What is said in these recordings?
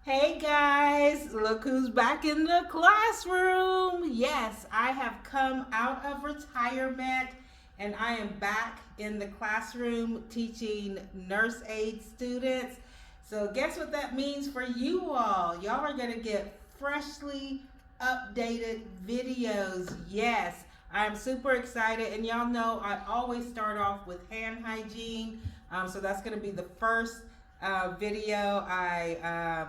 Hey guys, look who's back in the classroom. Yes, I have come out of retirement and I am back in the classroom teaching nurse aide students. So, guess what that means for you all? Y'all are going to get freshly updated videos. Yes, I'm super excited, and y'all know I always start off with hand hygiene. So, that's going to be the first video I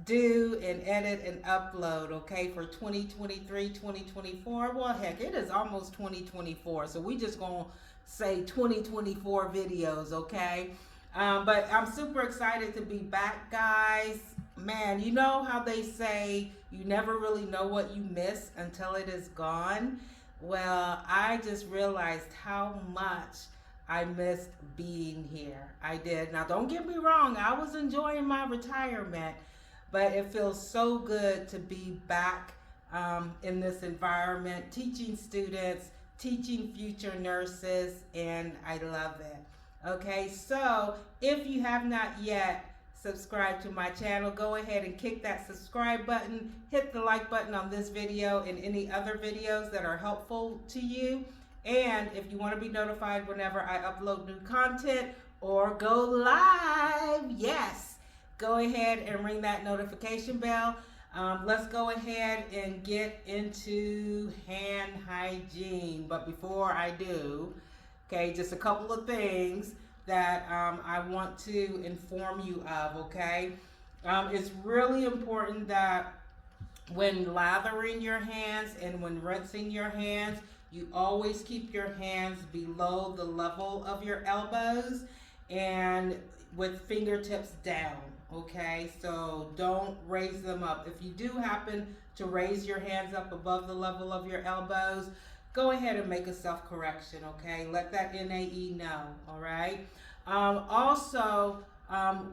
do and edit and upload, okay, for 2023, 2024. Well, heck, it is almost 2024, so we just gonna say 2024 videos, okay? But I'm super excited to be back, guys. Man, you know how they say you never really know what you miss until it is gone? Well, I just realized how much I missed being here. I did. Now, don't get me wrong, I was enjoying my retirement, but it feels so good to be back in this environment, teaching students, teaching future nurses, and I love it. Okay, so if you have not yet subscribed to my channel, go ahead and kick that subscribe button, hit the like button on this video and any other videos that are helpful to you. And if you want to be notified whenever I upload new content or go live, yes, go ahead and ring that notification bell. Let's go ahead and get into hand hygiene. But before I do, okay, just a couple of things that I want to inform you of, okay? It's really important that when lathering your hands and when rinsing your hands, you always keep your hands below the level of your elbows and with fingertips down, okay? So don't raise them up. If you do happen to raise your hands up above the level of your elbows, go ahead and make a self-correction, okay? Let that NAE know, all right?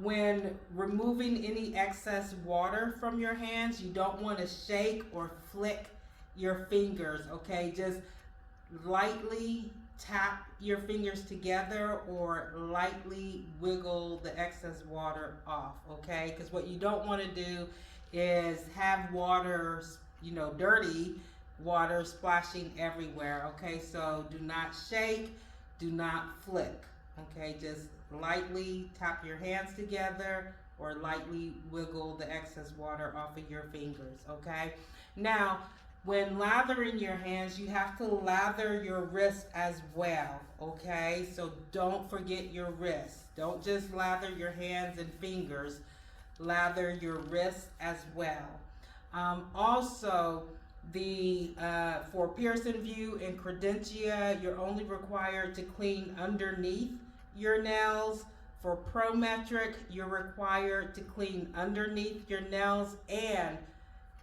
When removing any excess water from your hands, you don't want to shake or flick your fingers, okay? Just lightly tap your fingers together or lightly wiggle the excess water off, okay? Because what you don't want to do is have water, dirty water splashing everywhere, okay? So do not shake, do not flick, okay? Just lightly tap your hands together or lightly wiggle the excess water off of your fingers, okay? Now, when lathering your hands, you have to lather your wrist as well, okay? So don't forget your wrist. Don't just lather your hands and fingers, lather your wrist as well. Also, for Pearson VUE and Credentia, you're only required to clean underneath your nails. For Prometric, you're required to clean underneath your nails and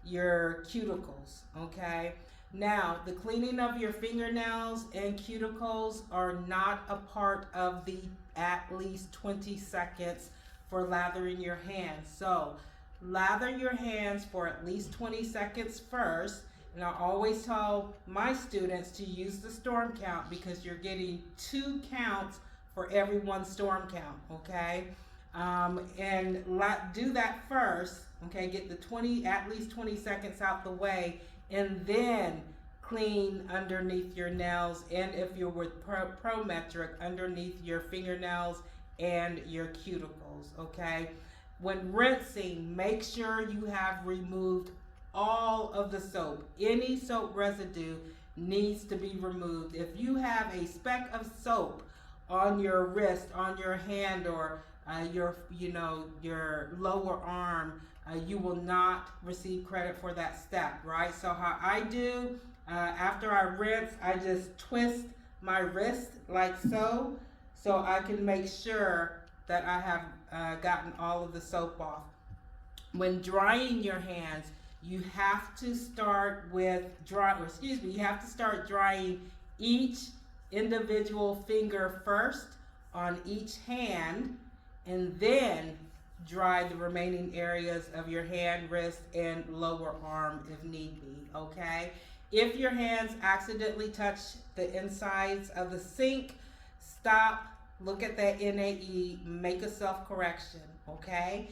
your cuticles, okay? Now, the cleaning of your fingernails and cuticles are not a part of the at least 20 seconds for lathering your hands. So, lather your hands for at least 20 seconds first. And I always tell my students to use the storm count because you're getting 2 counts for every 1 storm count, okay? Do that first, okay? Get the at least 20 seconds out the way, and then clean underneath your nails, and if you're with Prometric, underneath your fingernails and your cuticles, okay? When rinsing, make sure you have removed all of the soap. Any soap residue needs to be removed. If you have a speck of soap on your wrist, on your hand, or your lower arm, you will not receive credit for that step, right? So how I do, after I rinse, I just twist my wrist like so I can make sure that I have gotten all of the soap off. When drying your hands, you have to start drying each individual finger first on each hand, and then dry the remaining areas of your hand, wrist, and lower arm if need be, okay? If your hands accidentally touch the insides of the sink, stop, look at that NAE, make a self-correction, okay?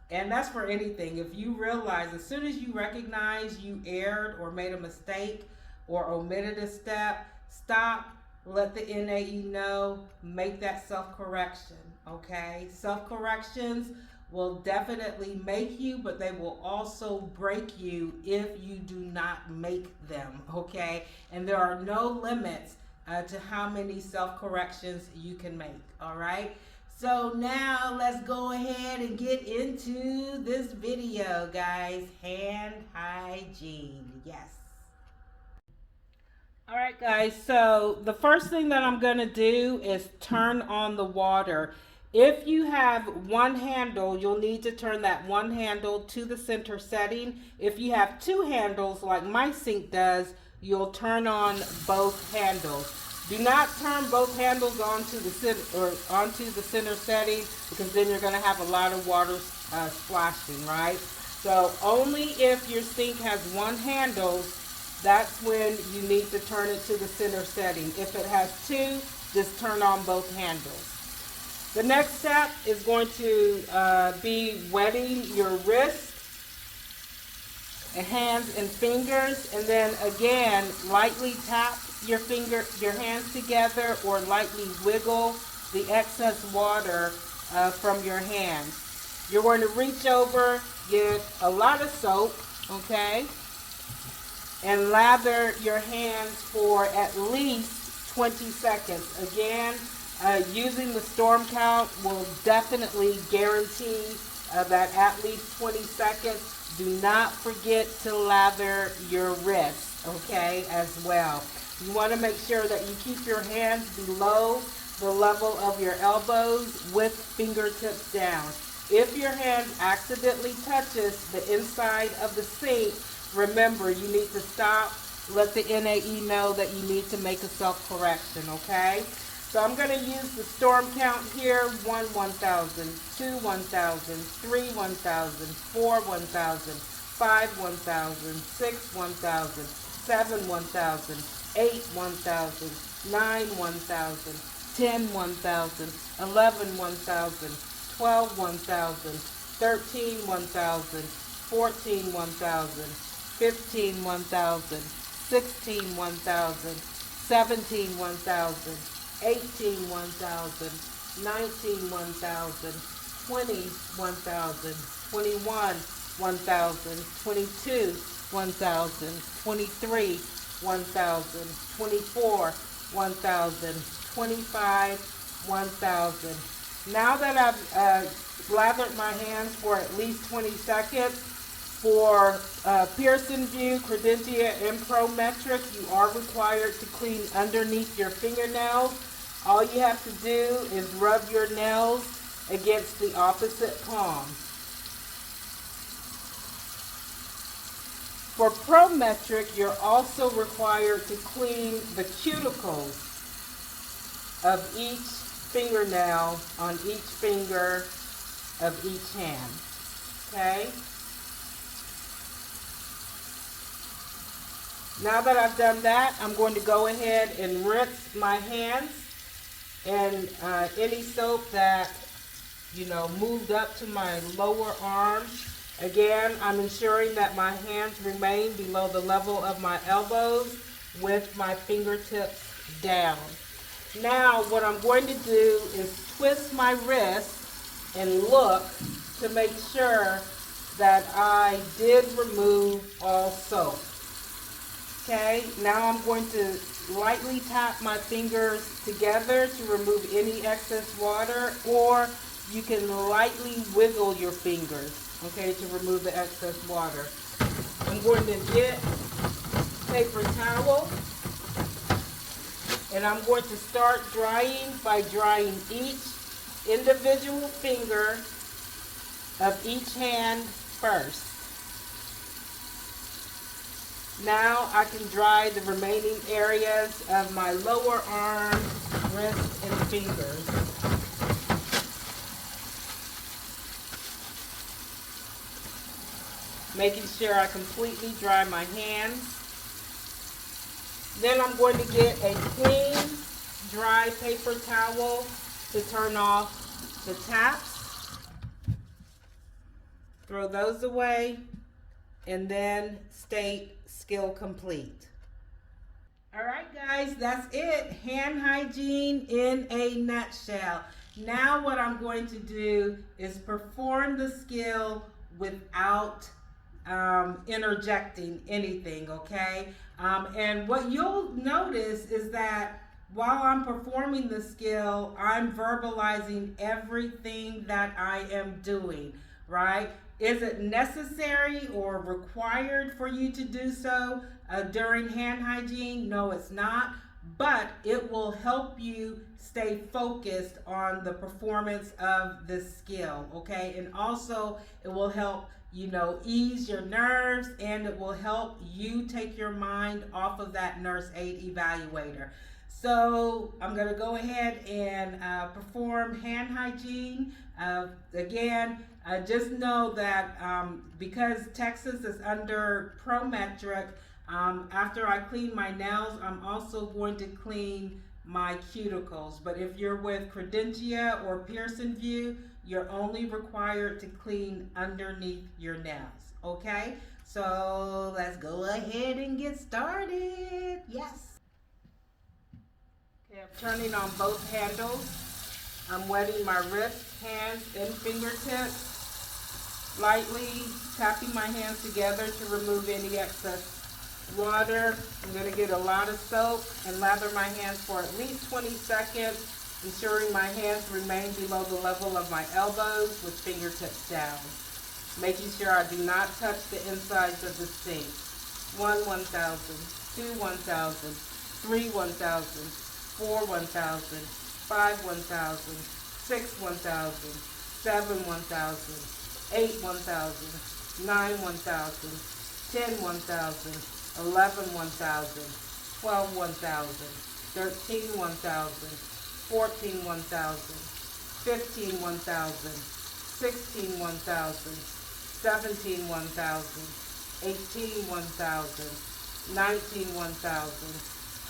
And that's for anything. If you realize, as soon as you recognize you erred or made a mistake or omitted a step, stop, let the NAE know, make that self-correction, okay? Self-corrections will definitely make you, but they will also break you if you do not make them, okay? And there are no limits to how many self-corrections you can make, all right? So now let's go ahead and get into this video, guys. Hand hygiene, yes. All right, guys, so the first thing that I'm going to do is turn on the water. If you have one handle, you'll need to turn that one handle to the center setting. If you have two handles, like my sink does, you'll turn on both handles. Do not turn both handles onto the center setting, because then you're going to have a lot of water splashing, right? So only if your sink has one handle, that's when you need to turn it to the center setting. If it has two, just turn on both handles. The next step is going to be wetting your wrist, hands and fingers, and then again lightly tap your hands together, or lightly wiggle the excess water from your hands. You're going to reach over, get a lot of soap, okay, and lather your hands for at least 20 seconds. Again, using the storm count will definitely guarantee that at least 20 seconds. Do not forget to lather your wrists, okay, as well. You want to make sure that you keep your hands below the level of your elbows with fingertips down. If your hand accidentally touches the inside of the sink, remember, you need to stop, let the NAE know that you need to make a self-correction, okay? So I'm going to use the storm count here: 1, 1,000, 2, 1,000, 3, 1,000, 4, 1,000, 5, 1,000, 6, 1,000, 7, 1,000, 8, 1,000, 9, 1,000, 10, 1,000, 11, 1,000, 12, 1,000, 13, 1,000, 14, 1,000, 15, 1,000, 16, 1,000, 17, 1,000, 18, 1,000, 19, 1,000, 20, 1,000, 21, 1,000, 22, 1,000, 23, 1,000, 24, 1,000, 25, 1,000. Now that I've lathered my hands for at least 20 seconds, for Pearson VUE, Credentia, and Prometric, you are required to clean underneath your fingernails. All you have to do is rub your nails against the opposite palm. For Prometric, you're also required to clean the cuticles of each fingernail on each finger of each hand, okay? Now that I've done that, I'm going to go ahead and rinse my hands, and any soap that, moved up to my lower arm. Again, I'm ensuring that my hands remain below the level of my elbows with my fingertips down. Now, what I'm going to do is twist my wrist and look to make sure that I did remove all soap. Okay, now I'm going to lightly tap my fingers together to remove any excess water, or you can lightly wiggle your fingers, okay, to remove the excess water. I'm going to get paper towel, and I'm going to start drying by drying each individual finger of each hand first. Now I can dry the remaining areas of my lower arm, wrist, and fingers. Making sure I completely dry my hands. Then I'm going to get a clean, dry paper towel to turn off the taps. throw those away, and then state skill complete. All right, guys, that's it. Hand hygiene in a nutshell. Now what I'm going to do is perform the skill without interjecting anything, okay? And what you'll notice is that while I'm performing the skill, I'm verbalizing everything that I am doing, right? Is it necessary or required for you to do so during hand hygiene? No, it's not, but it will help you stay focused on the performance of this skill, okay? And also it will help ease your nerves, and it will help you take your mind off of that nurse aide evaluator. So I'm going to go ahead and perform hand hygiene. Again, just know that because Texas is under Prometric, after I clean my nails, I'm also going to clean my cuticles. But if you're with Credentia or Pearson View, you're only required to clean underneath your nails, okay? So let's go ahead and get started. Yes. Okay, I'm turning on both handles. I'm wetting my wrists, hands, and fingertips. Lightly tapping my hands together to remove any excess water. I'm going to get a lot of soap and lather my hands for at least 20 seconds, ensuring my hands remain below the level of my elbows with fingertips down. Making sure I do not touch the insides of the sink. 1 1,000, 2 1,000, 3 1,000, 4 1,000, 5 1,000, 6 1,000, 7 1,000, 8 1,000, 9 1,000, 10 1,000, 11 1,000, 12 1,000, 13 1,000, 14 1,000, 15 1,000, 16 1,000, 17 1,000, 18 1,000, 19 1,000,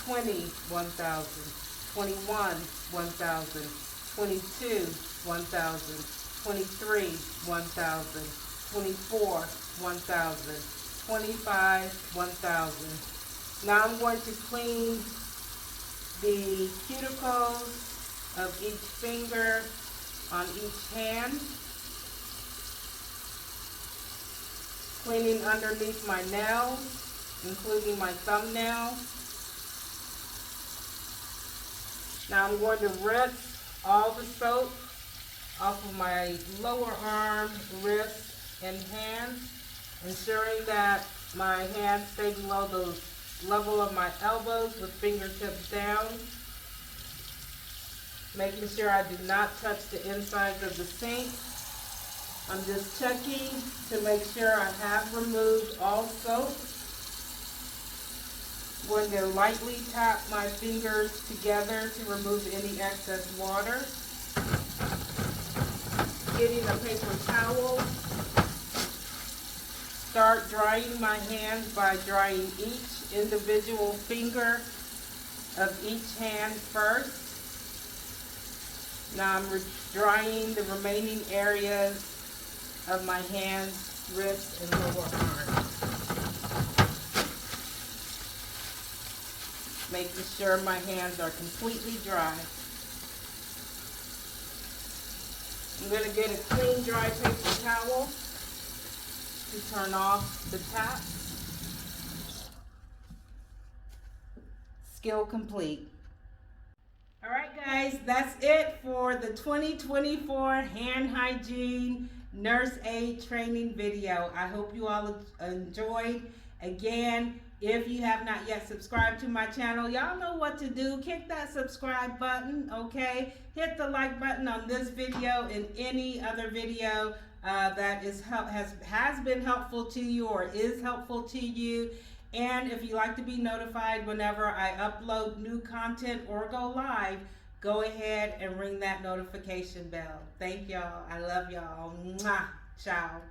20 1,000, 21 1,000, 22 1,000, 23 1,000, 24 1,000, 25 1,000. Now I'm going to clean the cuticles of each finger on each hand, cleaning underneath my nails, including my thumbnail. Now I'm going to rinse all the soap off of my lower arm, wrists, and hands, ensuring that my hands stay below the level of my elbows with fingertips down. Making sure I do not touch the insides of the sink. I'm just checking to make sure I have removed all soap. I'm going to lightly tap my fingers together to remove any excess water. Getting a paper towel. Start drying my hands by drying each individual finger of each hand first. Now I'm drying the remaining areas of my hands, wrists, and lower arms. Making sure my hands are completely dry. I'm going to get a clean, dry paper towel to turn off the tap. Skill complete. All right, guys, that's it for the 2024 hand hygiene nurse aide training video. I hope you all enjoyed. Again, if you have not yet subscribed to my channel, y'all know what to do. Click that subscribe button, okay? Hit the like button on this video and any other video that has been helpful to you or is helpful to you. And if you like to be notified whenever I upload new content or go live, go ahead and ring that notification bell. Thank y'all. I love y'all. Mwah. Ciao.